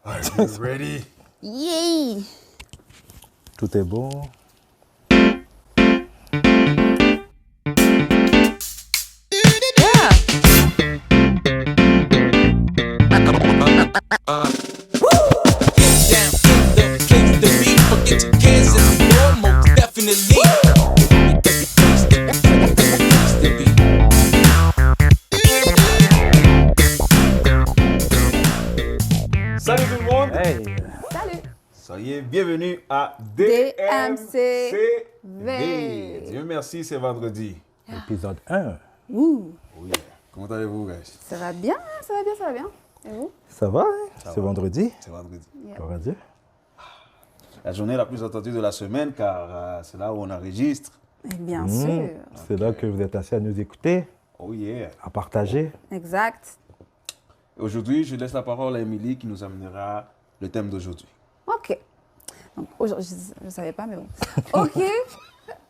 Are you ready? Yay! Tout est bon. Salut tout le monde! Hey! Salut! Soyez bienvenus à DMCV. Dieu merci, c'est vendredi. Épisode 1. Ouh! Oh yeah. Comment allez-vous, guys? Ça va bien, ça va bien, ça va bien. Et vous? Ça va, hein? C'est vendredi. C'est vendredi. On va dire. La journée la plus attendue de la semaine, car c'est là où on enregistre. Et bien sûr. C'est là que vous êtes assis à nous écouter, Oh yeah! à partager. Exact. Aujourd'hui, je laisse la parole à Émilie qui nous amènera le thème d'aujourd'hui. OK. Donc, aujourd'hui, je ne savais pas, mais bon. OK.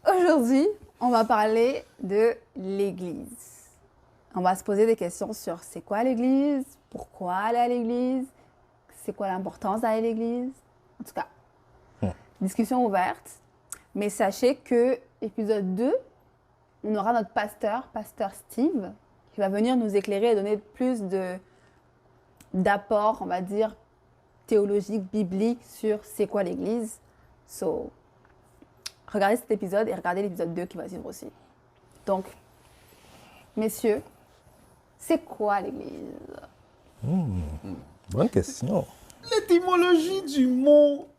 Aujourd'hui, on va parler de l'Église. On va se poser des questions sur c'est quoi l'Église, pourquoi aller à l'Église, c'est quoi l'importance d'aller à l'Église. En tout cas, discussion ouverte. Mais sachez que épisode 2, on aura notre pasteur Steve, qui va venir nous éclairer et donner plus d'apport, on va dire, théologique, biblique sur c'est quoi l'Église. So, regardez cet épisode et regardez l'épisode 2 qui va suivre aussi. Donc, messieurs, c'est quoi l'Église? Bonne question. L'étymologie du mot.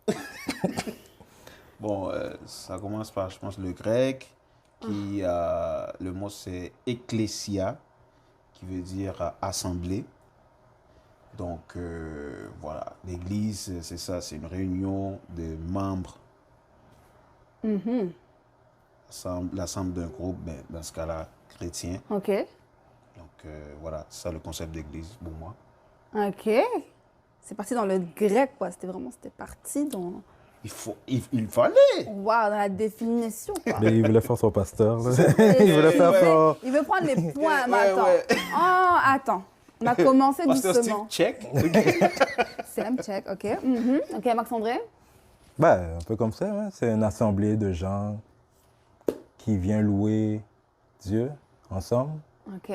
Bon, ça commence par, je pense, le grec, qui, le mot c'est ecclésia, qui veut dire assemblée. Donc, voilà, l'église, c'est ça, c'est une réunion de membres. L'ensemble d'un groupe, ben, dans ce cas-là, chrétien. OK. Donc, voilà, c'est ça le concept d'église pour moi. OK. C'est parti dans le grec, quoi. C'était parti dans... Il fallait. Wow, dans la définition, quoi. Mais il voulait faire son pasteur. Là. Il voulait faire son... Il veut prendre les points, mais Ouais, attends. ouais. Oh, attends. On a commencé Pasteur Steve, doucement. check. Sam, check, OK. OK, Max-André? Ben, un peu comme ça, hein. C'est une assemblée de gens qui vient louer Dieu ensemble, OK.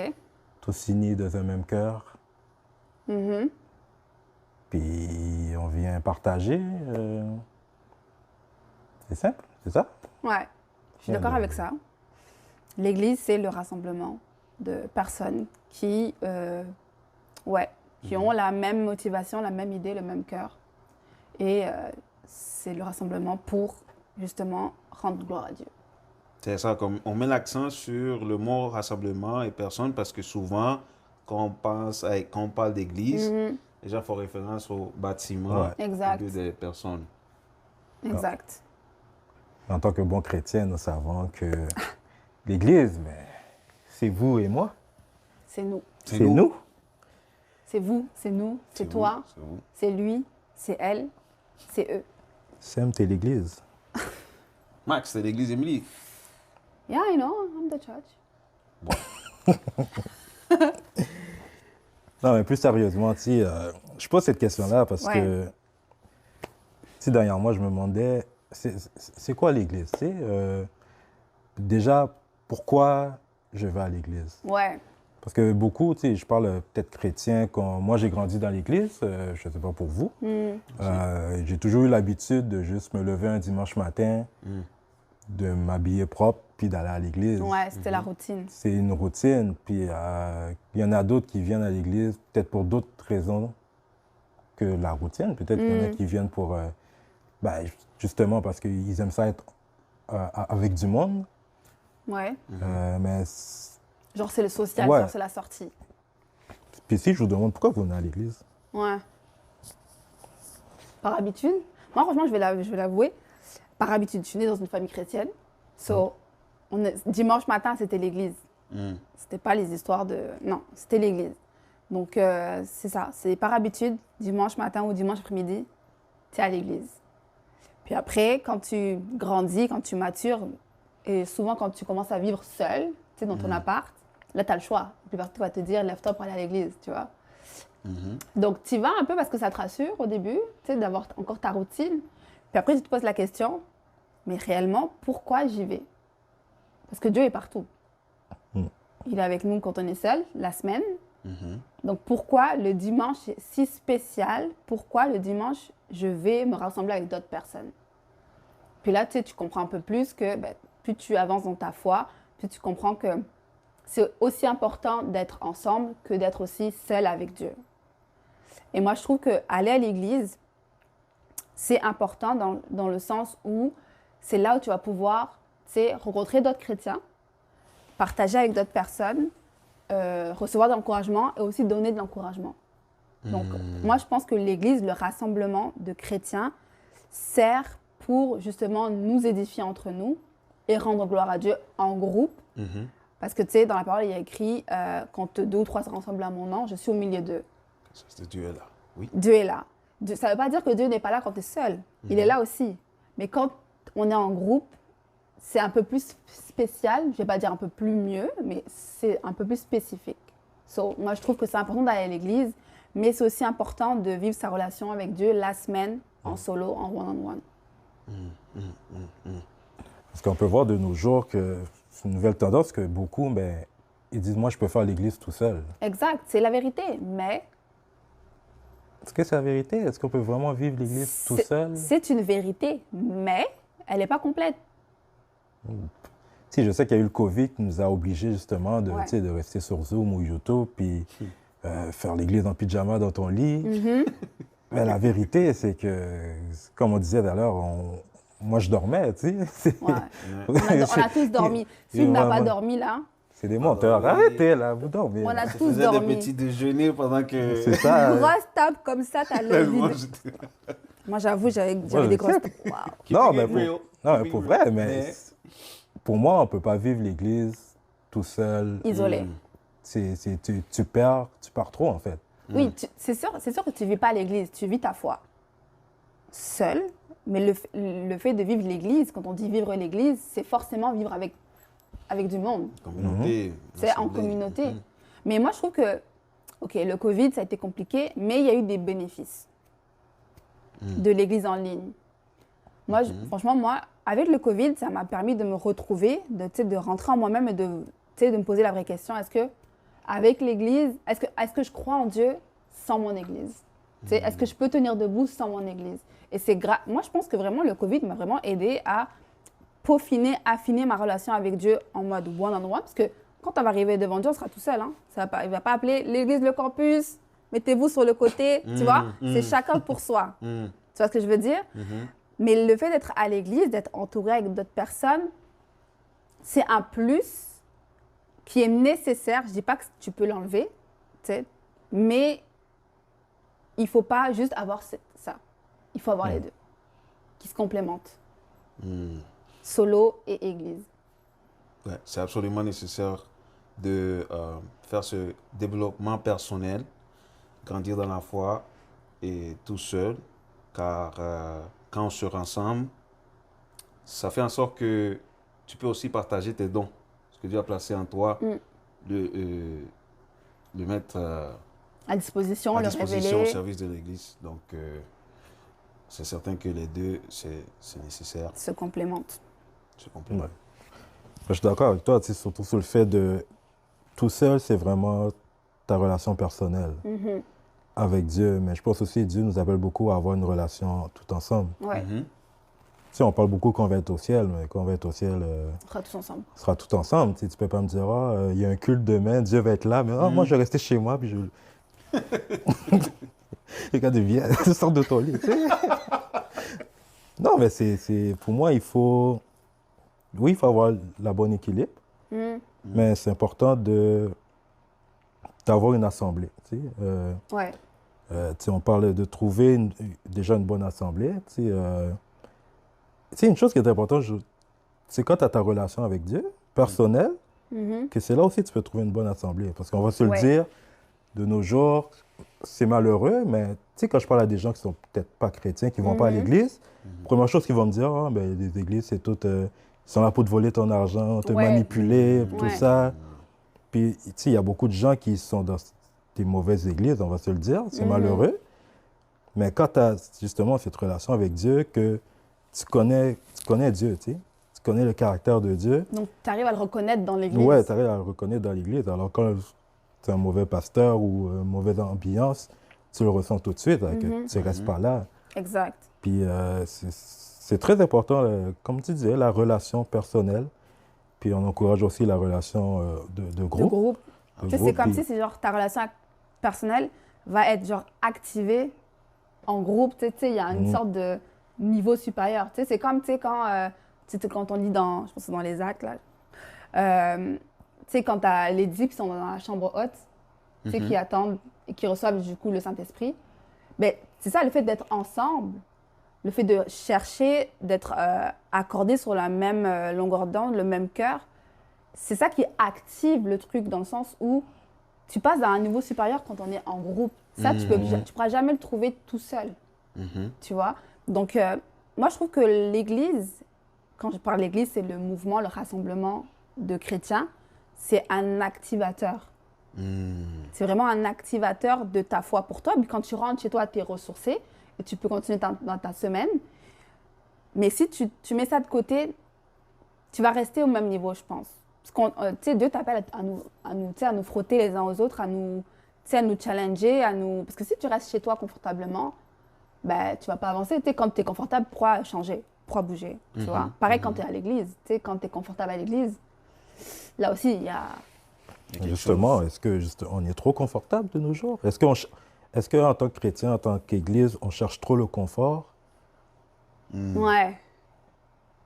tous unis dans un même cœur. Puis on vient partager. C'est simple, c'est ça? Ouais, je suis d'accord avec ça. L'Église, c'est le rassemblement de personnes qui ont la même motivation, la même idée, le même cœur. Et c'est le rassemblement pour, justement, rendre gloire à Dieu. C'est ça, comme on met l'accent sur le mot rassemblement et personne parce que souvent, quand on parle d'église, les gens font référence au bâtiment Exact. au lieu des personnes. Exact. En tant que bons chrétiens, nous savons que l'Église, mais c'est vous et moi. C'est nous. C'est nous. C'est vous, c'est nous, c'est toi, C'est vous. c'est lui, c'est elle, c'est eux. Sam, t'es l'Église. Max, c'est l'église Émilie. Yeah, I know, I'm the church. Non, mais plus sérieusement, je pose cette question-là parce que dernièrement, je me demandais, c'est quoi l'Église? Déjà, pourquoi je vais à l'Église? Ouais. Parce que beaucoup, je parle peut-être chrétien, quand moi j'ai grandi dans l'Église, je ne sais pas pour vous. J'ai toujours eu l'habitude de juste me lever un dimanche matin, de m'habiller propre, puis d'aller à l'Église. Ouais, c'était la routine. C'est une routine. Puis il y en a d'autres qui viennent à l'église, peut-être pour d'autres raisons que la routine. Peut-être qu'il y en a qui viennent pour, justement, parce qu'ils aiment ça être avec du monde. Ouais. Mais Genre, c'est le social, Ouais. genre, c'est la sortie. puis si je vous demande pourquoi vous venez à l'église, Ouais. Par habitude. Moi, franchement, je vais l'avouer. Par habitude, je suis née dans une famille chrétienne. So, dimanche matin, c'était l'église. C'était pas les histoires de... Non, c'était l'église. Donc, c'est ça. C'est par habitude, dimanche matin ou dimanche après-midi, tu es à l'église. Puis après, quand tu grandis, quand tu matures, et souvent quand tu commences à vivre seul, tu sais, dans ton appart, là, tu as le choix. Plus personne va te dire, lève-toi pour aller à l'église, tu vois. Donc, tu y vas un peu parce que ça te rassure au début, tu sais, d'avoir encore ta routine. Puis après, tu te poses la question, mais réellement, pourquoi j'y vais? Parce que Dieu est partout. Il est avec nous quand on est seul, la semaine. Donc, pourquoi le dimanche est si spécial? Pourquoi le dimanche, je vais me rassembler avec d'autres personnes? Puis là, tu sais, tu comprends un peu plus que plus tu avances dans ta foi, plus tu comprends que c'est aussi important d'être ensemble que d'être aussi seul avec Dieu. Et moi, je trouve qu'aller à l'église, c'est important dans le sens où c'est là où tu vas pouvoir, tu sais, rencontrer d'autres chrétiens, partager avec d'autres personnes, recevoir de l'encouragement et aussi donner de l'encouragement. Donc, moi, je pense que l'église, le rassemblement de chrétiens, sert pour justement nous édifier entre nous et rendre gloire à Dieu en groupe. Parce que, tu sais, dans la parole, il y a écrit quand 2 ou 3 se rassemblent à mon nom, je suis au milieu d'eux. Dieu est là, oui. Dieu est là. Ça ne veut pas dire que Dieu n'est pas là quand tu es seul. Il est là aussi. Mais quand on est en groupe, c'est un peu plus spécial. Je ne vais pas dire un peu plus mieux, mais c'est un peu plus spécifique. Moi, je trouve que c'est important d'aller à l'église, mais c'est aussi important de vivre sa relation avec Dieu la semaine, en solo, en one-on-one. Parce qu'on peut voir de nos jours que c'est une nouvelle tendance que beaucoup, ils disent, moi, je peux faire l'église tout seul. Exact, c'est la vérité, mais... Est-ce que c'est la vérité? Est-ce qu'on peut vraiment vivre l'église tout seul? C'est une vérité, mais elle n'est pas complète. Si, je sais qu'il y a eu le COVID qui nous a obligés justement de rester sur Zoom ou YouTube, puis faire l'église en pyjama dans ton lit. Mais la vérité, c'est que, comme on disait tout à l'heure, moi, je dormais, tu sais. On a tous dormi. Si tu n'as pas dormi, là... C'est des menteurs. Arrêtez, là, vous dormez. On a Je tous faisais dormi. des petits déjeuners pendant que... C'est ça. Une grosse table comme ça, t'as le vide. Moi, j'avoue, j'avais des grosses tables. Wow. Non, mais pour vrai, mais pour moi, on ne peut pas vivre l'Église tout seul. Isolé. Tu pars trop, en fait. Oui, c'est sûr que tu ne vis pas l'Église, tu vis ta foi. Seul, mais le fait de vivre l'Église, quand on dit vivre l'Église, c'est forcément vivre avec du monde. Communauté. C'est en communauté. Mais moi, je trouve que, OK, le COVID, ça a été compliqué, mais il y a eu des bénéfices de l'Église en ligne. Moi, franchement, avec le COVID, ça m'a permis de me retrouver, de rentrer en moi-même et de me poser la vraie question. Est-ce que, avec l'Église, est-ce que je crois en Dieu sans mon Église? Est-ce que je peux tenir debout sans mon Église? Et moi, je pense que vraiment, le COVID m'a vraiment aidé à affiner ma relation avec Dieu en mode one-on-one. Parce que quand on va arriver devant Dieu, on sera tout seul. Hein? Il ne va pas appeler l'église, le campus, mettez-vous sur le côté. Tu vois? C'est chacun pour soi. Tu vois ce que je veux dire? Mais le fait d'être à l'église, d'être entouré avec d'autres personnes, c'est un plus qui est nécessaire. Je ne dis pas que tu peux l'enlever, mais il ne faut pas juste avoir ça. Il faut avoir les deux qui se complémentent. Solo et église. Ouais, c'est absolument nécessaire de faire ce développement personnel, grandir dans la foi et tout seul, car quand on se rassemble, ça fait en sorte que tu peux aussi partager tes dons, ce que Dieu a placé en toi, le mettre à disposition, au révéler. service de l'Église. Donc, c'est certain que les deux, c'est nécessaire. Se complémentent. Ouais. Je suis d'accord avec toi, surtout sur le fait de tout seul, c'est vraiment ta relation personnelle avec Dieu. Mais je pense aussi que Dieu nous appelle beaucoup à avoir une relation tout ensemble. Ouais. On parle beaucoup qu'on va être au ciel, mais quand on va être au ciel, On sera tous ensemble. On sera tous ensemble. Tu ne peux pas me dire, il y a un culte demain, Dieu va être là, mais moi, je vais rester chez moi, puis je... Les gars deviennent, sortent de ton lit. Non, mais pour moi, il faut avoir la bonne équilibre, mais c'est important d'avoir une assemblée. On parle de trouver déjà une bonne assemblée. Une chose qui est importante, c'est quand tu as ta relation avec Dieu, personnelle, que c'est là aussi que tu peux trouver une bonne assemblée. Parce qu'on va se le dire, de nos jours, c'est malheureux, mais quand je parle à des gens qui ne sont peut-être pas chrétiens, qui ne vont pas à l'église, première chose qu'ils vont me dire, les églises, c'est tout, ils sont là pour te voler ton argent, te manipuler, tout ça. Puis, il y a beaucoup de gens qui sont des mauvaises églises, on va se le dire. C'est malheureux. Mais quand tu as justement cette relation avec Dieu, que tu connais Dieu, tu sais. Tu connais le caractère de Dieu. Donc, tu arrives à le reconnaître dans l'Église. Ouais, tu arrives à le reconnaître dans l'Église. Alors, quand tu es un mauvais pasteur ou une mauvaise ambiance, tu le ressens tout de suite, hein, que tu ne restes pas là. Exact. Puis, c'est très important, comme tu disais, la relation personnelle. Puis, on encourage aussi la relation de groupe. De groupe. Tu sais, c'est comme puis- si c'est genre ta relation personnelle va être genre activée en groupe. Tu sais, il y a une sorte de niveau supérieur. Tu sais, c'est comme, tu sais, quand on lit dans, je pense que c'est dans les actes, là, tu sais, quand tu as les disciples qui sont dans la chambre haute, tu sais, qui attendent et qui reçoivent du coup le Saint-Esprit, ben, c'est ça, le fait d'être ensemble, le fait de chercher d'être accordés sur la même longueur d'onde, le même cœur, c'est ça qui active le truc dans le sens où tu passes à un niveau supérieur quand on est en groupe. Ça, tu ne pourras jamais le trouver tout seul, tu vois. Donc, moi, je trouve que l'Église, quand je parle d'Église, c'est le mouvement, le rassemblement de chrétiens, c'est un activateur. C'est vraiment un activateur de ta foi pour toi. Puis quand tu rentres chez toi, tu es ressourcé et tu peux continuer dans ta semaine. Mais si tu mets ça de côté, tu vas rester au même niveau, je pense. Parce que Dieu t'appelle à nous frotter les uns aux autres, à nous challenger, parce que si tu restes chez toi confortablement, ben, tu ne vas pas avancer. Tu sais, quand tu es confortable, pourquoi changer? Pourquoi bouger? Tu vois? Pareil quand tu es à l'église. Tu sais, quand tu es confortable à l'église, là aussi, il y a... Justement, est-ce qu'on est trop confortable de nos jours? Est-ce qu'en tant que chrétien, en tant qu'Église, on cherche trop le confort? Ouais.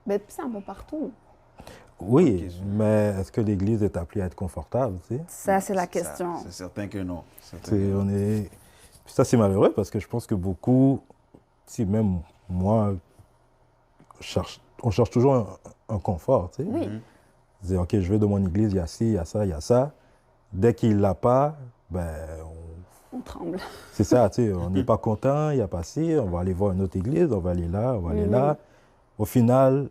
Mais c'est un peu partout. Oui, mais est-ce que l'Église est appelée à être confortable? Tu sais? Ça, c'est la question. C'est certain que non. Ça, c'est malheureux parce que je pense que beaucoup, si même moi, on cherche toujours un confort. Tu sais? Oui. Dire, OK, je vais de mon église, il y a ci, il y a ça, il y a ça. Dès qu'il ne l'a pas, ben, On tremble. c'est ça, tu sais, on n'est pas content, il n'y a pas ci, on va aller voir une autre église, on va aller là, on va aller là. Au final,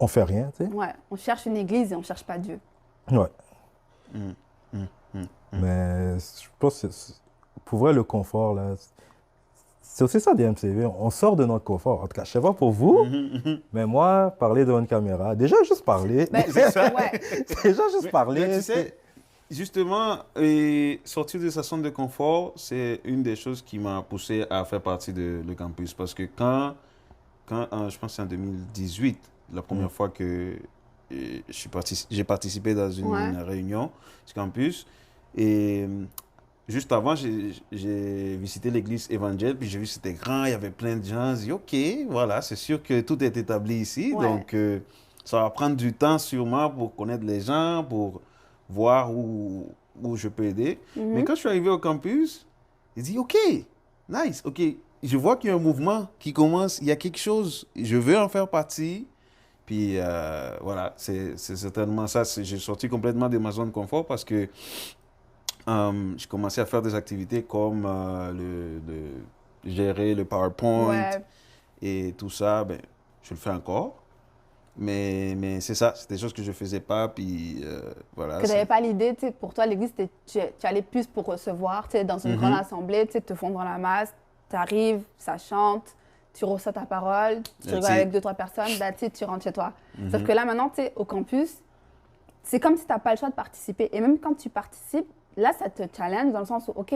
on ne fait rien, tu sais. Ouais, on cherche une église et on ne cherche pas Dieu. Ouais. Mais je pense que pour vrai, le confort, là, c'est aussi ça des MCV. On sort de notre confort. En tout cas, je ne sais pas pour vous, mais moi, parler devant une caméra, déjà juste parler. Ben, ouais. Déjà juste parler. Mais tu sais, justement, sortir de sa zone de confort, c'est une des choses qui m'a poussé à faire partie de le campus. Parce que quand je pense que c'est en 2018, la première fois que j'ai participé dans une réunion du campus, et juste avant, j'ai visité l'église évangile, puis j'ai vu que c'était grand, il y avait plein de gens. J'ai dit, OK, voilà, c'est sûr que tout est établi ici. Ouais. Donc, ça va prendre du temps sûrement pour connaître les gens, pour voir où je peux aider. Mais quand je suis arrivé au campus, j'ai dit, OK, nice, OK. Je vois qu'il y a un mouvement qui commence, il y a quelque chose, je veux en faire partie. Puis voilà, c'est certainement ça. J'ai sorti complètement de ma zone de confort parce que j'ai commencé à faire des activités comme gérer le PowerPoint et tout ça. Ben, je le fais encore. Mais c'est ça, c'est des choses que je ne faisais pas. Puis voilà. Que tu n'avais pas l'idée, tu sais, pour toi, l'église, tu allais plus pour recevoir, tu sais, dans une grande assemblée, tu sais, te fondre dans la masse, tu arrives, ça chante, tu reçois ta parole, tu rigoles avec 2-3 personnes, tu rentres chez toi. Sauf que là, maintenant, tu sais, au campus, c'est comme si tu n'as pas le choix de participer. Et même quand tu participes, là, ça te challenge dans le sens où, OK,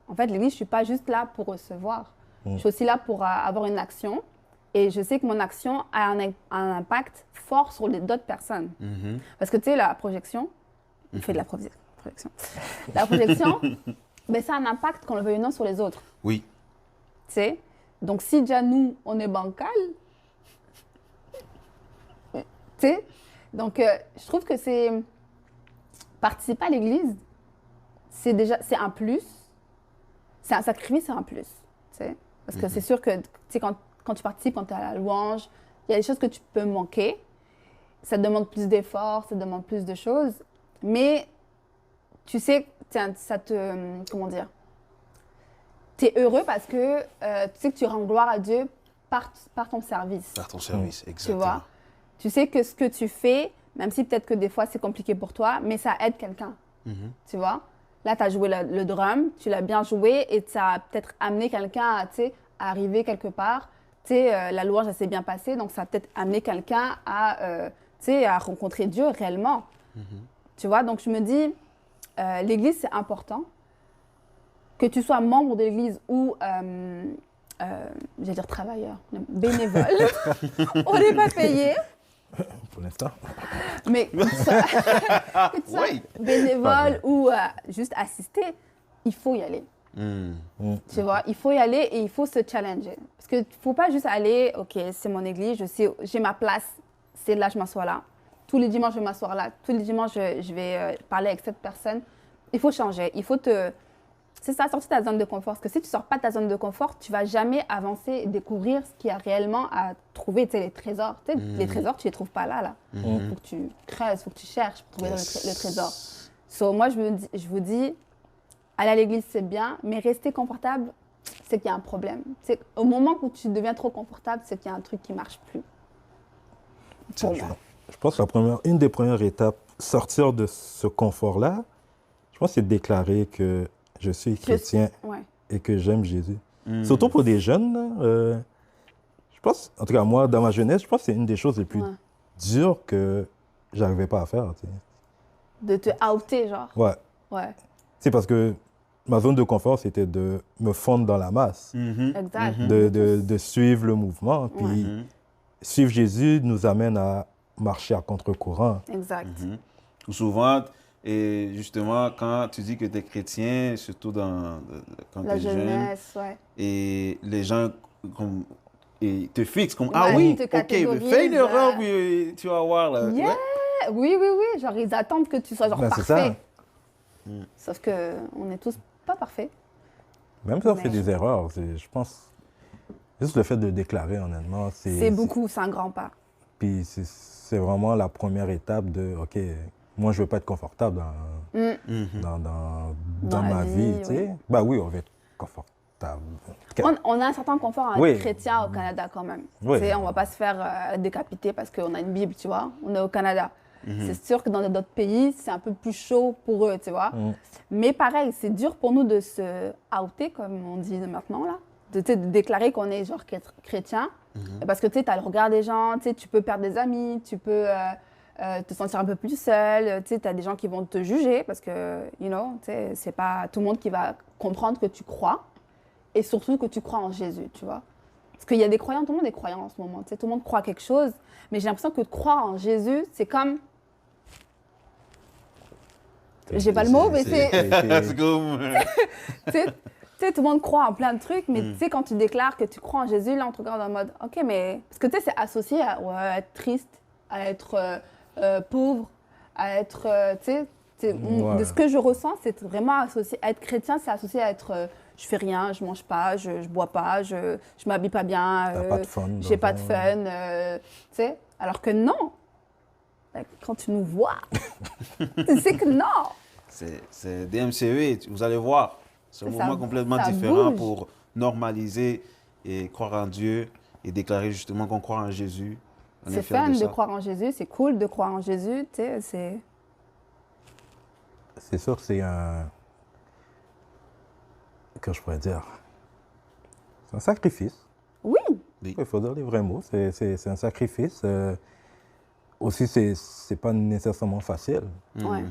en fait, l'église, je ne suis pas juste là pour recevoir. Je suis aussi là pour avoir une action. Et je sais que mon action a un impact fort sur d'autres personnes. Parce que, tu sais, la projection, on fait de la projection. La projection, ben, ça a un impact, qu'on le veuille ou non, sur les autres. Oui. Tu sais? Donc, si déjà nous, on est bancal, tu sais? Donc, je trouve que c'est... Participer à l'église, c'est un plus. C'est un sacrifice, c'est un plus. Tu sais? Parce que c'est sûr que, tu sais, quand tu participes, quand tu es à la louange, il y a des choses que tu peux manquer. Ça te demande plus d'efforts, ça te demande plus de choses. Mais tu sais, ça te... Comment dire? Tu es heureux parce que tu sais que tu rends gloire à Dieu par ton service. Par ton service, exactement. Tu vois? Tu sais que ce que tu fais, même si peut-être que des fois c'est compliqué pour toi, mais ça aide quelqu'un. Tu vois? là, tu as joué le drum, tu l'as bien joué et ça a peut-être amené quelqu'un à, tu sais, à arriver quelque part. Tu sais, la louange, ça s'est bien passé, donc ça a peut-être amené quelqu'un à, tu sais, à rencontrer Dieu réellement. Tu vois, donc je me dis, l'Église, c'est important. Que tu sois membre de l'Église ou, j'allais dire travailleur, bénévole, on n'est pas payé. Pour l'instant. Mais que tu sois Oui. bénévole ou juste assister, il faut y aller. Tu vois, il faut y aller et il faut se challenger. Parce qu'il ne faut pas juste aller, OK, c'est mon église, je sais, j'ai ma place, c'est là, je m'assois là. Tous les dimanches, je vais m'asseoir là. Tous les dimanches, je vais parler avec cette personne. Il faut changer. Il faut te... C'est ça, sortir de ta zone de confort. Parce que si tu ne sors pas de ta zone de confort, tu ne vas jamais avancer et découvrir ce qu'il y a réellement à trouver, tu sais, les trésors. Tu sais, les trésors, tu ne les trouves pas là. Il faut que tu creuses, il faut que tu cherches pour trouver le trésor. So, moi, je vous dis, aller à l'église, c'est bien, mais rester confortable, c'est qu'il y a un problème. C'est au moment où tu deviens trop confortable, c'est qu'il y a un truc qui ne marche plus. Pour moi. Je pense que une des premières étapes, sortir de ce confort-là, je pense, c'est de déclarer que je suis chrétien et que j'aime Jésus. Surtout pour des jeunes, je pense, en tout cas moi, dans ma jeunesse, je pense que c'est une des choses les plus dures que j'arrivais pas à faire. Tu sais. De te outer, genre. Ouais. C'est parce que ma zone de confort, c'était de me fondre dans la masse, Exact. de suivre le mouvement. Puis suivre Jésus nous amène à marcher à contre-courant. Exact. Souvent, et justement, quand tu dis que tu es chrétien, surtout quand tu La es jeune, jeunesse, et les gens et te fixent comme, ils te ok, catégorisent, fais une erreur, puis tu vas voir. Là. Yeah! Oui. Genre, ils attendent que tu sois genre C'est ça. parfait. Sauf qu'on n'est tous pas parfaits. Même si on fait des erreurs, je pense, juste le fait de le déclarer, honnêtement, c'est beaucoup, c'est un grand pas. Puis c'est vraiment la première étape de, OK, moi, je ne veux pas être confortable dans ma vie, tu sais. Bah oui, on veut être confortable. On a un certain confort en être chrétien au Canada quand même. Oui. Tu sais, on ne va pas se faire décapiter parce qu'on a une Bible, tu vois. On est au Canada. C'est sûr que dans d'autres pays, c'est un peu plus chaud pour eux, tu vois. Mais pareil, c'est dur pour nous de se outer, comme on dit maintenant, là. De déclarer qu'on est genre chrétien. Parce que tu sais, tu as le regard des gens, tu peux perdre des amis, tu peux te sentir un peu plus seul. Tu as des gens qui vont te juger parce que, c'est pas tout le monde qui va comprendre que tu crois. Et surtout que tu crois en Jésus, tu vois. Parce qu'il y a des croyants, tout le monde est croyant en ce moment. Tout le monde croit quelque chose. Mais j'ai l'impression que de croire en Jésus, c'est comme... J'ai pas le mot, mais c'est... C'est comme... Tu sais, tout le monde croit en plein de trucs, mais tu sais, quand tu déclares que tu crois en Jésus, là, on te regarde en mode, OK, mais... Parce que tu sais, c'est associé à être triste, à être pauvre, à être... tu sais, de ce que je ressens, c'est vraiment associé... À être chrétien, c'est associé à être... je fais rien, je mange pas, je bois pas, je m'habille pas bien, T'as pas de fun. j'ai pas de fun, tu sais. Alors que non, quand tu nous vois, tu sais que non. C'est DMCE, vous allez voir. C'est un mouvement complètement différent pour normaliser et croire en Dieu et déclarer justement qu'on croit en Jésus. C'est fun de croire en Jésus, c'est cool de croire en Jésus, tu sais, c'est... C'est sûr que c'est un... Que je pourrais dire? C'est un sacrifice. Oui. Il faut dire les vrais mots. C'est un sacrifice. Aussi, c'est pas nécessairement facile. Ouais.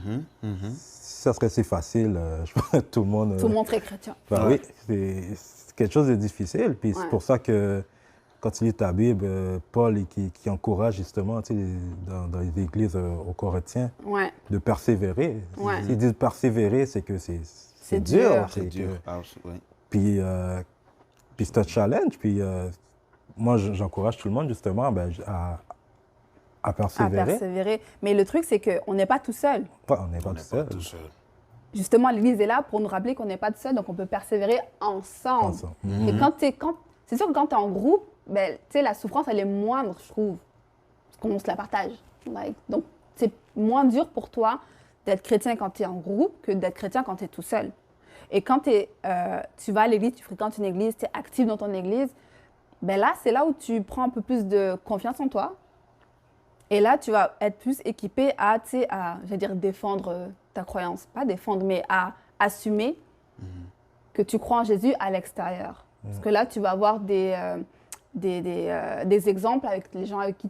Si ça serait si facile, je pense que tout le monde... Tout le monde serait chrétien. Ben oui, c'est quelque chose de difficile. Puis c'est pour ça que quand tu lis ta Bible, Paul qui encourage justement dans les églises aux Corinthiens de persévérer. S'il dit persévérer, c'est que c'est dur. C'est dur. Puis c'est un challenge. Puis moi, j'encourage tout le monde justement à persévérer. À persévérer. Mais le truc, c'est qu'on n'est pas tout seul. Ouais, on n'est pas tout seul. Justement, l'Église est là pour nous rappeler qu'on n'est pas tout seul, donc on peut persévérer ensemble. Et c'est sûr que quand tu es en groupe, ben, la souffrance, elle est moindre, je trouve. Parce qu'on se la partage. Donc, c'est moins dur pour toi d'être chrétien quand tu es en groupe que d'être chrétien quand tu es tout seul. Et quand tu vas à l'église, tu fréquentes une église, tu es actif dans ton église, ben là, c'est là où tu prends un peu plus de confiance en toi. Et là, tu vas être plus équipé à je vais dire, défendre ta croyance. Pas défendre, mais à assumer que tu crois en Jésus à l'extérieur. Parce que là, tu vas avoir des exemples avec les gens avec qui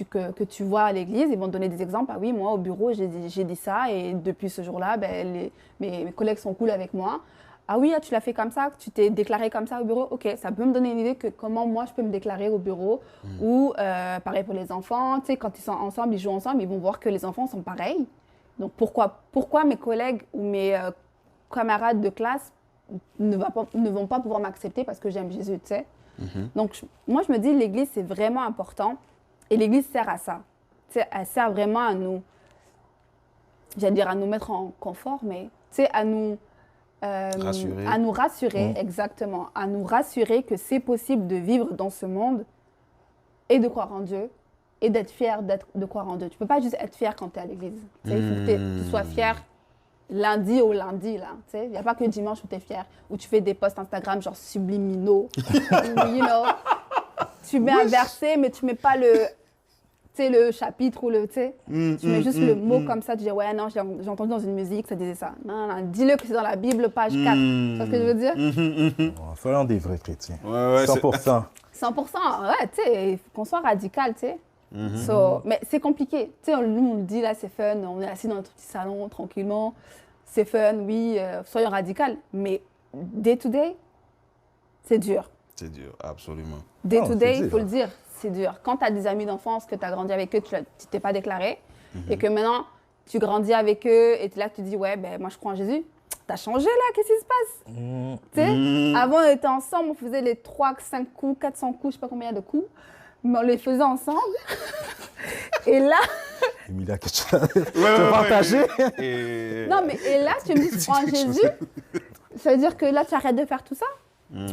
que tu vois à l'église. Ils vont te donner des exemples. Ah oui, moi, au bureau, j'ai dit ça et depuis ce jour-là, ben, mes collègues sont cool avec moi. Ah oui, tu l'as fait comme ça, tu t'es déclaré comme ça au bureau. OK, ça peut me donner une idée que comment moi, je peux me déclarer au bureau. Ou, pareil pour les enfants, tu sais, quand ils sont ensemble, ils jouent ensemble, ils vont voir que les enfants sont pareils. Donc, pourquoi mes collègues ou mes camarades de classe ne vont pas pouvoir m'accepter parce que j'aime Jésus, tu sais? Donc, moi, je me dis, l'Église, c'est vraiment important. Et l'Église sert à ça. Tu sais, elle sert vraiment à nous, j'allais dire à nous mettre en confort, mais tu sais, à nous rassurer, exactement. À nous rassurer que c'est possible de vivre dans ce monde et de croire en Dieu et d'être fier de croire en Dieu. Tu ne peux pas juste être fier quand tu es à l'église. Tu sais, il faut que tu sois fier lundi au lundi, là. Tu sais, il n'y a pas que dimanche où tu es fier, où tu fais des posts Instagram genre subliminaux. You know, tu mets un verset, mais tu ne mets pas le chapitre ou tu mets juste le mot comme ça, tu dis ouais, non, j'ai entendu dans une musique, ça disait ça. Non, non, dis-le que c'est dans la Bible, page 4. Tu vois ce que je veux dire? Soyons des vrais chrétiens. Ouais, 100%. 100%, ouais, tu sais, il faut qu'on soit radical, tu sais. Mais c'est compliqué. Tu sais, nous, on le dit, là, c'est fun, on est assis dans notre petit salon, tranquillement. C'est fun, oui, soyons radical. Mais day to day, c'est dur. C'est dur, absolument. Day to day, il faut le dire, c'est dur. Quand tu as des amis d'enfance, que tu as grandi avec eux, tu t'es pas déclaré, et que maintenant, tu grandis avec eux, et là, tu dis, ouais, ben moi, je crois en Jésus. T'as changé, là, qu'est-ce qui se passe? Tu sais, avant, on était ensemble, on faisait les 3, 5 coups, 400 coups, je sais pas combien il y a de coups, mais on les faisait ensemble. Et là... Emilia, qu'est-ce que tu veux partager? Non, mais et là, tu me dis, tu crois en Jésus, ça veut dire que là, tu arrêtes de faire tout ça?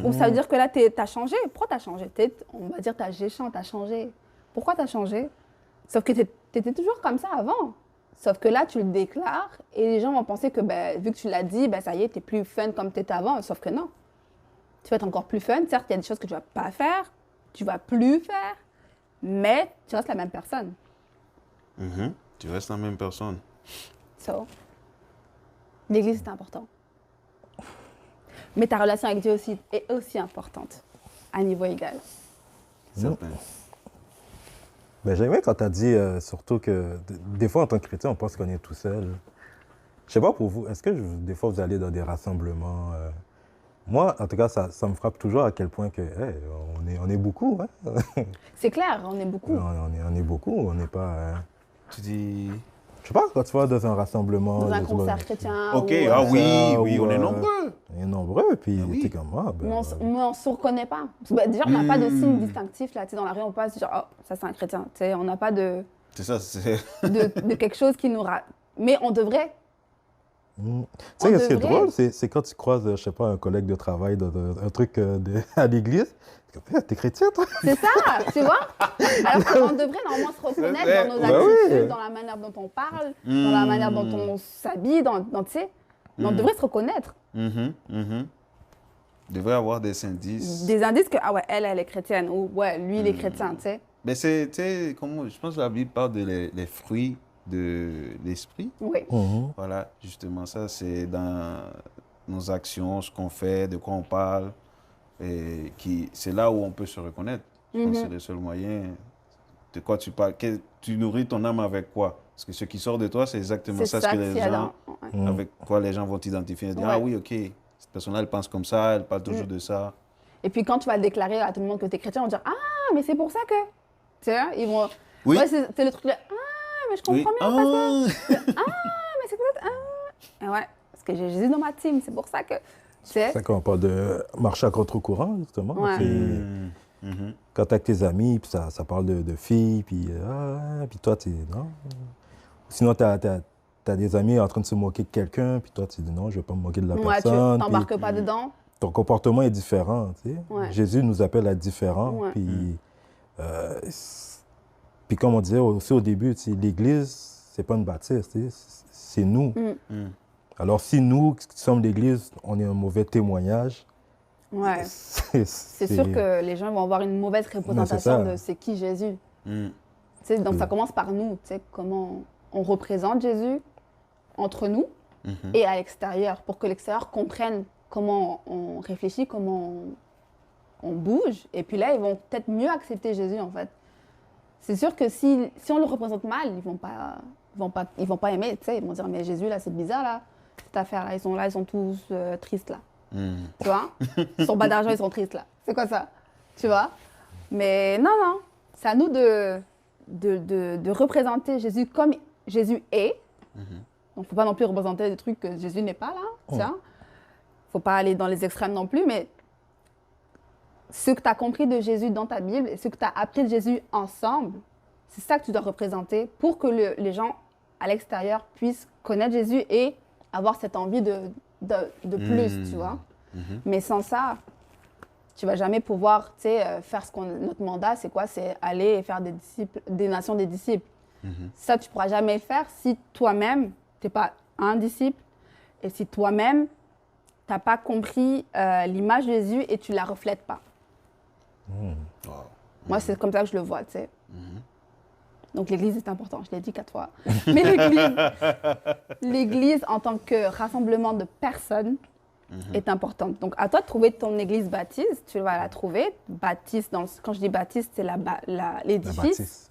Ou ça veut dire que là, t'as changé? Pourquoi t'as changé? On va dire, t'as changé. Pourquoi t'as changé? Sauf que t'étais toujours comme ça avant. Sauf que là, tu le déclares et les gens vont penser que, ben, vu que tu l'as dit, ben, ça y est, t'es plus fun comme t'étais avant. Sauf que non. Tu vas être encore plus fun. Certes, il y a des choses que tu vas pas faire, tu vas plus faire, mais tu restes la même personne. Tu restes la même personne. So, l'Église, c'est important. Mais ta relation avec Dieu aussi est aussi importante, à niveau égal. Certain. Ben, j'ai aimé quand tu as dit surtout que des fois, en tant que chrétien, on pense qu'on est tout seul. Je sais pas pour vous, est-ce que des fois, vous allez dans des rassemblements Moi, en tout cas, ça me frappe toujours à quel point que, on est beaucoup. Hein? C'est clair, on est beaucoup. On est beaucoup, on n'est pas... Tu dis... Je sais pas, quand tu vas dans un rassemblement... Dans un concert chrétien. Ok, ou, oui, on est nombreux. On est nombreux, puis oui. t'es comme moi. Mais on ne se reconnaît pas. Parce que, ben, déjà, on n'a pas de signe distinctif. Là, dans la rue, on passe genre, oh, ça c'est un chrétien. T'sais, on n'a pas de... C'est ça, c'est... de quelque chose qui nous... Mais on devrait. Tu sais, ce qui est drôle, c'est quand tu croises, je sais pas, un collègue de travail dans un truc à l'église. T'es chrétien, toi? C'est ça, tu vois? Alors qu'on devrait normalement se reconnaître dans nos attitudes, dans la manière dont on parle, dans la manière dont on s'habille, tu sais. On devrait se reconnaître. Il devrait avoir des indices. Des indices que, ah ouais, elle est chrétienne, ou ouais, lui, il est chrétien, tu sais. Mais c'est, tu sais, je pense que la Bible parle les fruits de l'esprit. Oui. Voilà, justement, ça, c'est dans nos actions, ce qu'on fait, de quoi on parle. Et c'est là où on peut se reconnaître. Je pense que c'est le seul moyen. De quoi tu parles. Tu nourris ton âme avec quoi? Parce que ce qui sort de toi, c'est exactement ça, ce que les gens, avec quoi les gens vont t'identifier. Dire, ah oui, ok, cette personne-là, elle pense comme ça, elle parle toujours de ça. Et puis quand tu vas déclarer à tout le monde que tu es chrétien, on va dire, ah, mais c'est pour ça que. Tu sais, ils vont. Oui. Ouais, c'est le truc là. Ah, mais je comprends bien parce que. Mais c'est peut-être. Ah. Ouais, parce que j'ai Jésus dans ma team, c'est pour ça que. C'est ça qu'on parle de marcher à contre-courant, justement. Ouais. Quand t'es avec tes amis, puis ça parle de filles, puis toi, tu non. Sinon, t'as des amis en train de se moquer de quelqu'un, puis toi, tu dis non, je vais pas me moquer de la personne. Tu t'embarques pas dedans. Ton comportement est différent, tu sais. Ouais. Jésus nous appelle à être différents, puis comme on disait aussi au début, l'Église, c'est pas une bâtisse, c'est nous. Alors, si nous, qui sommes l'Église, on est un mauvais témoignage, ouais. C'est sûr que les gens vont avoir une mauvaise représentation de c'est qui Jésus. Donc, ça commence par nous, comment on représente Jésus entre nous, et à l'extérieur, pour que l'extérieur comprenne comment on réfléchit, comment on bouge. Et puis là, ils vont peut-être mieux accepter Jésus, en fait. C'est sûr que si on le représente mal, ils vont pas aimer, tu sais. Ils vont dire, mais Jésus, là, c'est bizarre, là, cette affaire-là. Ils sont tous tristes, là. Tu vois? Ils sont pas d'argent, ils sont tristes, là. C'est quoi ça? Tu vois? Mais non, c'est à nous de représenter Jésus comme Jésus est. Donc, il ne faut pas non plus représenter des trucs que Jésus n'est pas là. Il ne faut pas aller dans les extrêmes non plus, mais ce que tu as compris de Jésus dans ta Bible et ce que tu as appris de Jésus ensemble, c'est ça que tu dois représenter pour que les gens à l'extérieur puissent connaître Jésus et avoir cette envie de plus, tu vois. Mais sans ça, tu ne vas jamais pouvoir faire notre mandat, c'est quoi? C'est aller et faire des nations des disciples. Ça, tu ne pourras jamais le faire si toi-même, tu n'es pas un disciple et si toi-même, tu n'as pas compris l'image de Jésus et tu ne la reflètes pas. Moi, c'est comme ça que je le vois, tu sais. Donc, l'Église est important, je l'ai dit 4 fois. Mais l'Église, en tant que rassemblement de personnes, est importante. Donc, à toi de trouver ton Église baptiste, tu vas la trouver. Baptiste, quand je dis baptiste, c'est l'édifice.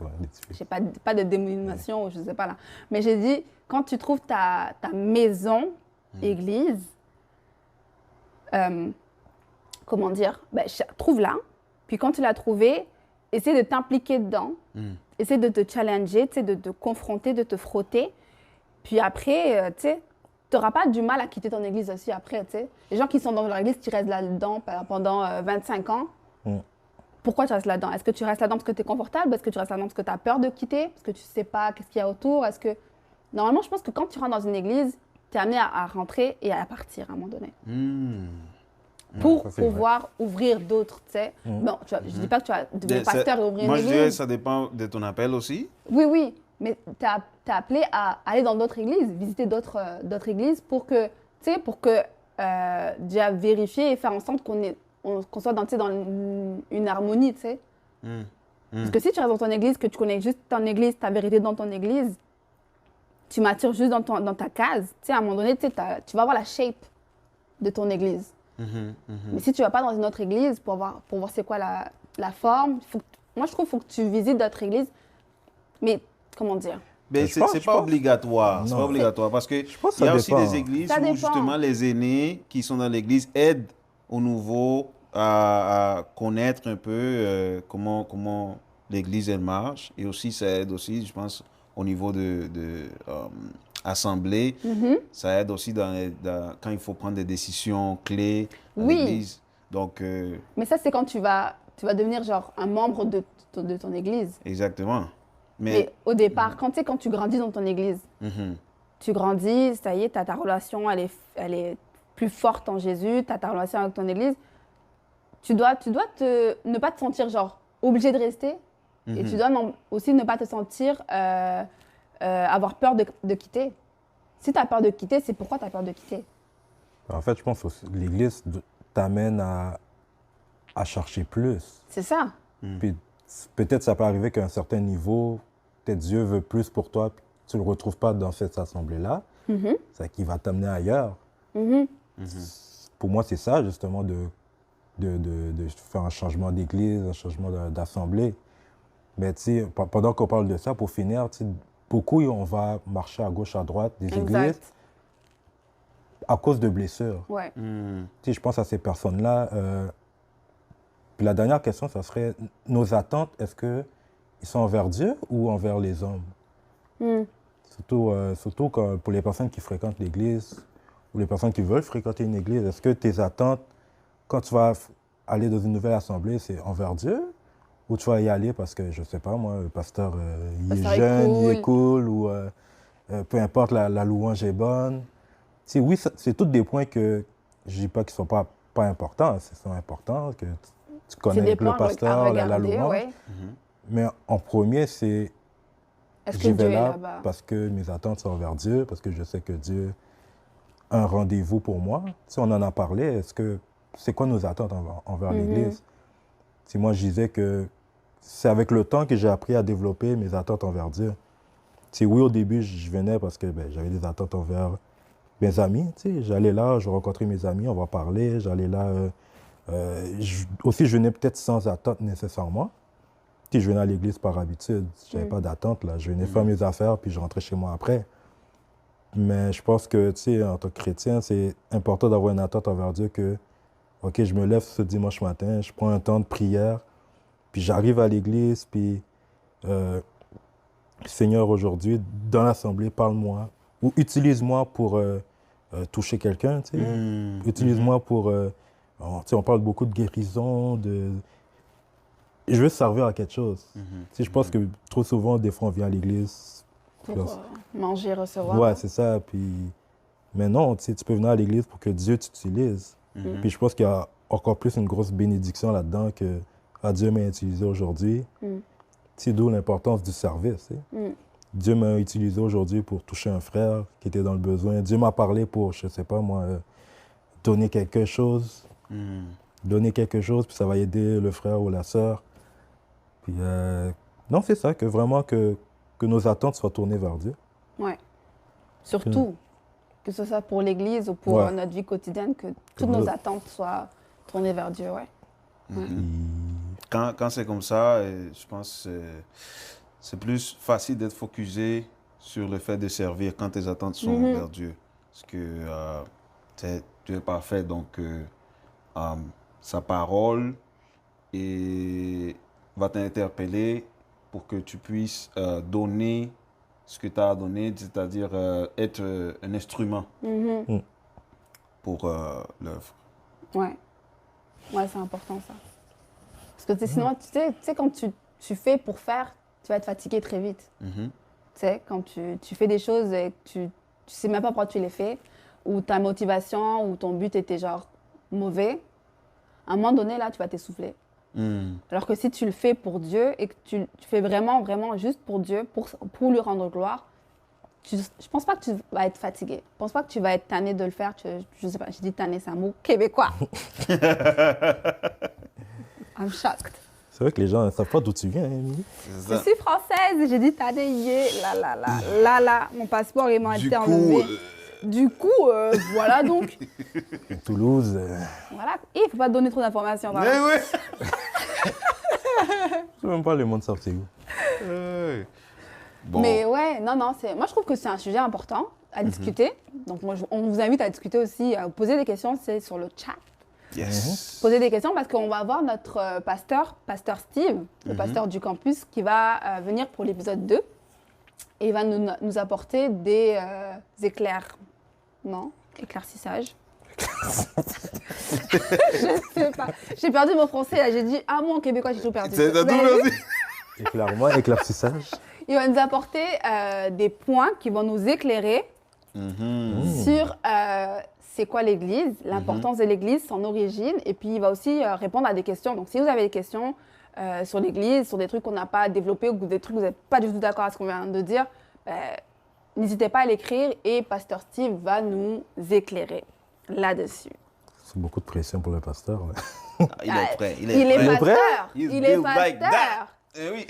Je n'ai pas de dénomination, je ne sais pas là. Mais j'ai dit, quand tu trouves ta maison, Église, comment dire, trouve-la. Puis quand tu l'as trouvée, essaie de t'impliquer dedans. Essaie de te challenger, de te confronter, de te frotter. Puis après, tu n'auras pas du mal à quitter ton église aussi après, tu sais. Les gens qui sont dans leur église, qui restent là-dedans pendant 25 ans, pourquoi tu restes là-dedans? Est-ce que tu restes là-dedans parce que tu es confortable? Est-ce que tu restes là-dedans parce que tu as peur de quitter? Parce que tu ne sais pas qu'est-ce qu'il y a autour? Normalement, je pense que quand tu rentres dans une église, tu es amené à rentrer et à partir à un moment donné. Pour pouvoir ouvrir d'autres, tu sais. Bon, je ne dis pas que tu vas devenir pasteur et ouvrir une église. Moi, je dirais que ça dépend de ton appel aussi. Oui, mais tu es appelé à aller dans d'autres églises, visiter d'autres églises pour que déjà vérifier et faire en sorte qu'on soit dans une harmonie, tu sais. Parce que si tu restes dans ton église, que tu connais juste ton église, ta vérité dans ton église, tu matures juste dans ta case, tu sais, à un moment donné, tu vas avoir la shape de ton église. Mais si tu ne vas pas dans une autre église pour voir c'est quoi la forme, moi je trouve qu'il faut que tu visites d'autres églises. Mais comment dire? Mais c'est pas obligatoire. C'est pas obligatoire parce que il y a aussi des églises où justement les aînés qui sont dans l'église aident aux nouveaux à connaître un peu comment l'église elle marche. Et aussi ça aide aussi, je pense, au niveau de assemblée. Ça aide aussi quand il faut prendre des décisions clés à l'église. Donc, mais ça, c'est quand tu vas devenir genre un membre de ton église. Exactement. Mais au départ, quand tu grandis dans ton église, tu grandis, ça y est, ta relation, elle est plus forte en Jésus, tu as ta relation avec ton église. Tu dois ne pas te sentir genre obligé de rester. Et tu dois aussi ne pas te sentir avoir peur de quitter. Si tu as peur de quitter, c'est pourquoi tu as peur de quitter. En fait, je pense que l'Église t'amène à chercher plus. C'est ça. Puis peut-être ça peut arriver qu'à un certain niveau, peut-être Dieu veut plus pour toi, puis tu ne le retrouves pas dans cette assemblée-là. C'est qu'il va t'amener ailleurs. Pour moi, c'est ça, justement, de faire un changement d'église, un changement d'assemblée. Mais tu sais, pendant qu'on parle de ça, pour finir, beaucoup, on va marcher à gauche, à droite des églises à cause de blessures. Ouais. Tu sais, je pense à ces personnes-là. Puis la dernière question, ça serait, nos attentes, est-ce qu'ils sont envers Dieu ou envers les hommes? Surtout pour les personnes qui fréquentent l'église ou les personnes qui veulent fréquenter une église, est-ce que tes attentes, quand tu vas aller dans une nouvelle assemblée, c'est envers Dieu? Ou tu vas y aller parce que, je ne sais pas moi, le pasteur, il est jeune, il est cool, ou peu importe, la louange est bonne. T'sais, oui, c'est tous des points que je ne dis pas qu'ils ne sont pas importants, ils sont importants, que tu connais le pasteur, la louange. Ouais. Mais en premier, c'est j'y vais là parce que mes attentes sont envers Dieu, parce que je sais que Dieu a un rendez-vous pour moi. Si on en a parlé, c'est quoi nos attentes envers l'Église? Si moi, je disais que c'est avec le temps que j'ai appris à développer mes attentes envers Dieu. Oui, au début, je venais parce que j'avais des attentes envers mes amis, tu sais, j'allais là, je rencontrais mes amis, on va parler, j'allais là. Aussi, je venais peut-être sans attente nécessairement. Si je venais à l'église par habitude, je n'avais pas d'attente, là. Je venais faire mes affaires, puis je rentrais chez moi après. Mais je pense que, tu sais, en tant que chrétien, c'est important d'avoir une attente envers Dieu que, OK, je me lève ce dimanche matin, je prends un temps de prière, puis j'arrive à l'église, puis Seigneur, aujourd'hui, dans l'assemblée, parle-moi ou utilise-moi pour toucher quelqu'un, tu sais. Utilise-moi pour... tu sais, on parle beaucoup de guérison, de... Je veux servir à quelque chose. Tu sais, je pense que trop souvent, des fois, on vient à l'église... Pour manger, recevoir. Ouais, c'est ça. Puis... Mais non, tu sais, tu peux venir à l'église pour que Dieu t'utilise. Puis je pense qu'il y a encore plus une grosse bénédiction là-dedans que Dieu m'a utilisé aujourd'hui. Tu sais, d'où l'importance du service. Tu sais. Dieu m'a utilisé aujourd'hui pour toucher un frère qui était dans le besoin. Dieu m'a parlé pour, je sais pas moi, donner quelque chose. Donner quelque chose, puis ça va aider le frère ou la sœur. Puis, non, c'est ça, que vraiment que nos attentes soient tournées vers Dieu. Ouais. Surtout, que ce soit pour l'Église ou pour notre vie quotidienne, que toutes nos attentes soient tournées vers Dieu, ouais. Quand c'est comme ça, je pense que c'est plus facile d'être focusé sur le fait de servir quand tes attentes sont vers Dieu. Parce que Dieu est parfait, donc sa parole va t'interpeller pour que tu puisses donner ce que tu as à donner, c'est-à-dire être un instrument pour l'œuvre. Ouais. Ouais, c'est important ça. Parce que sinon, tu sais, quand tu fais pour faire, tu vas être fatigué très vite. Tu sais, quand tu fais des choses et que tu sais même pas pourquoi tu les fais, ou ta motivation, ou ton but était genre mauvais, à un moment donné, là, tu vas t'essouffler. Alors que si tu le fais pour Dieu et que tu fais vraiment, vraiment juste pour Dieu, pour lui rendre gloire, je pense pas que tu vas être fatigué. Je pense pas que tu vas être tanné de le faire. Je sais pas, j'ai dit tanné, c'est un mot québécois. I'm shocked. C'est vrai que les gens ne savent pas d'où tu viens, hein, Émilie. Je suis française et j'ai dit tanné, là, mon passeport il m'a été enlevé. Du coup, voilà donc. Toulouse. Voilà, il ne faut pas donner trop d'informations. Mais oui. Je ne sais même pas le monde savent c'est où. Bon. Mais ouais, non, moi je trouve que c'est un sujet important à discuter. Donc moi, on vous invite à discuter aussi, à vous poser des questions, c'est sur le chat. Yes. Poser des questions parce qu'on va avoir notre pasteur Steve, le pasteur du campus, qui va venir pour l'épisode 2. Et il va nous apporter des éclaircissages. Je sais pas. J'ai perdu mon français, là. J'ai dit un mot en québécois, j'ai tout perdu. C'est tout perdu. Éclairement, éclaircissage. Il va nous apporter des points qui vont nous éclairer sur c'est quoi l'Église, l'importance de l'Église, son origine. Et puis, il va aussi répondre à des questions. Donc, si vous avez des questions sur l'Église, sur des trucs qu'on n'a pas développés ou des trucs que vous n'êtes pas du tout d'accord avec ce qu'on vient de dire, n'hésitez pas à l'écrire et Pasteur Steve va nous éclairer là-dessus. C'est beaucoup de pression pour le pasteur. Il est prêt. Il est pasteur. He's Il est built like pasteur. that. Eh oui.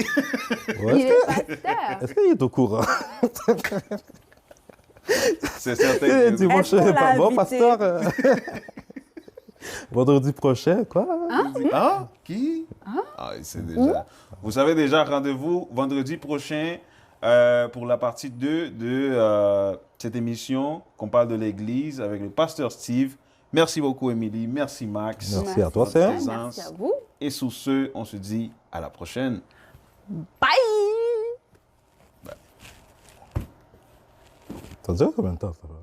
Il est pasteur. Est-ce qu'il est au courant? C'est certain. Dimanche, Est-ce qu'on l'a bon, invité? pasteur. Vendredi prochain, quoi? Ah, qui? C'est déjà. Vous savez déjà, rendez-vous vendredi prochain pour la partie 2 de cette émission qu'on parle de l'Église avec le pasteur Steve. Merci beaucoup, Émilie. Merci, Max. Merci à toi, Serge. Merci à vous. Et sur ce, on se dit à la prochaine. Bye! Ça dure combien de temps, ça va?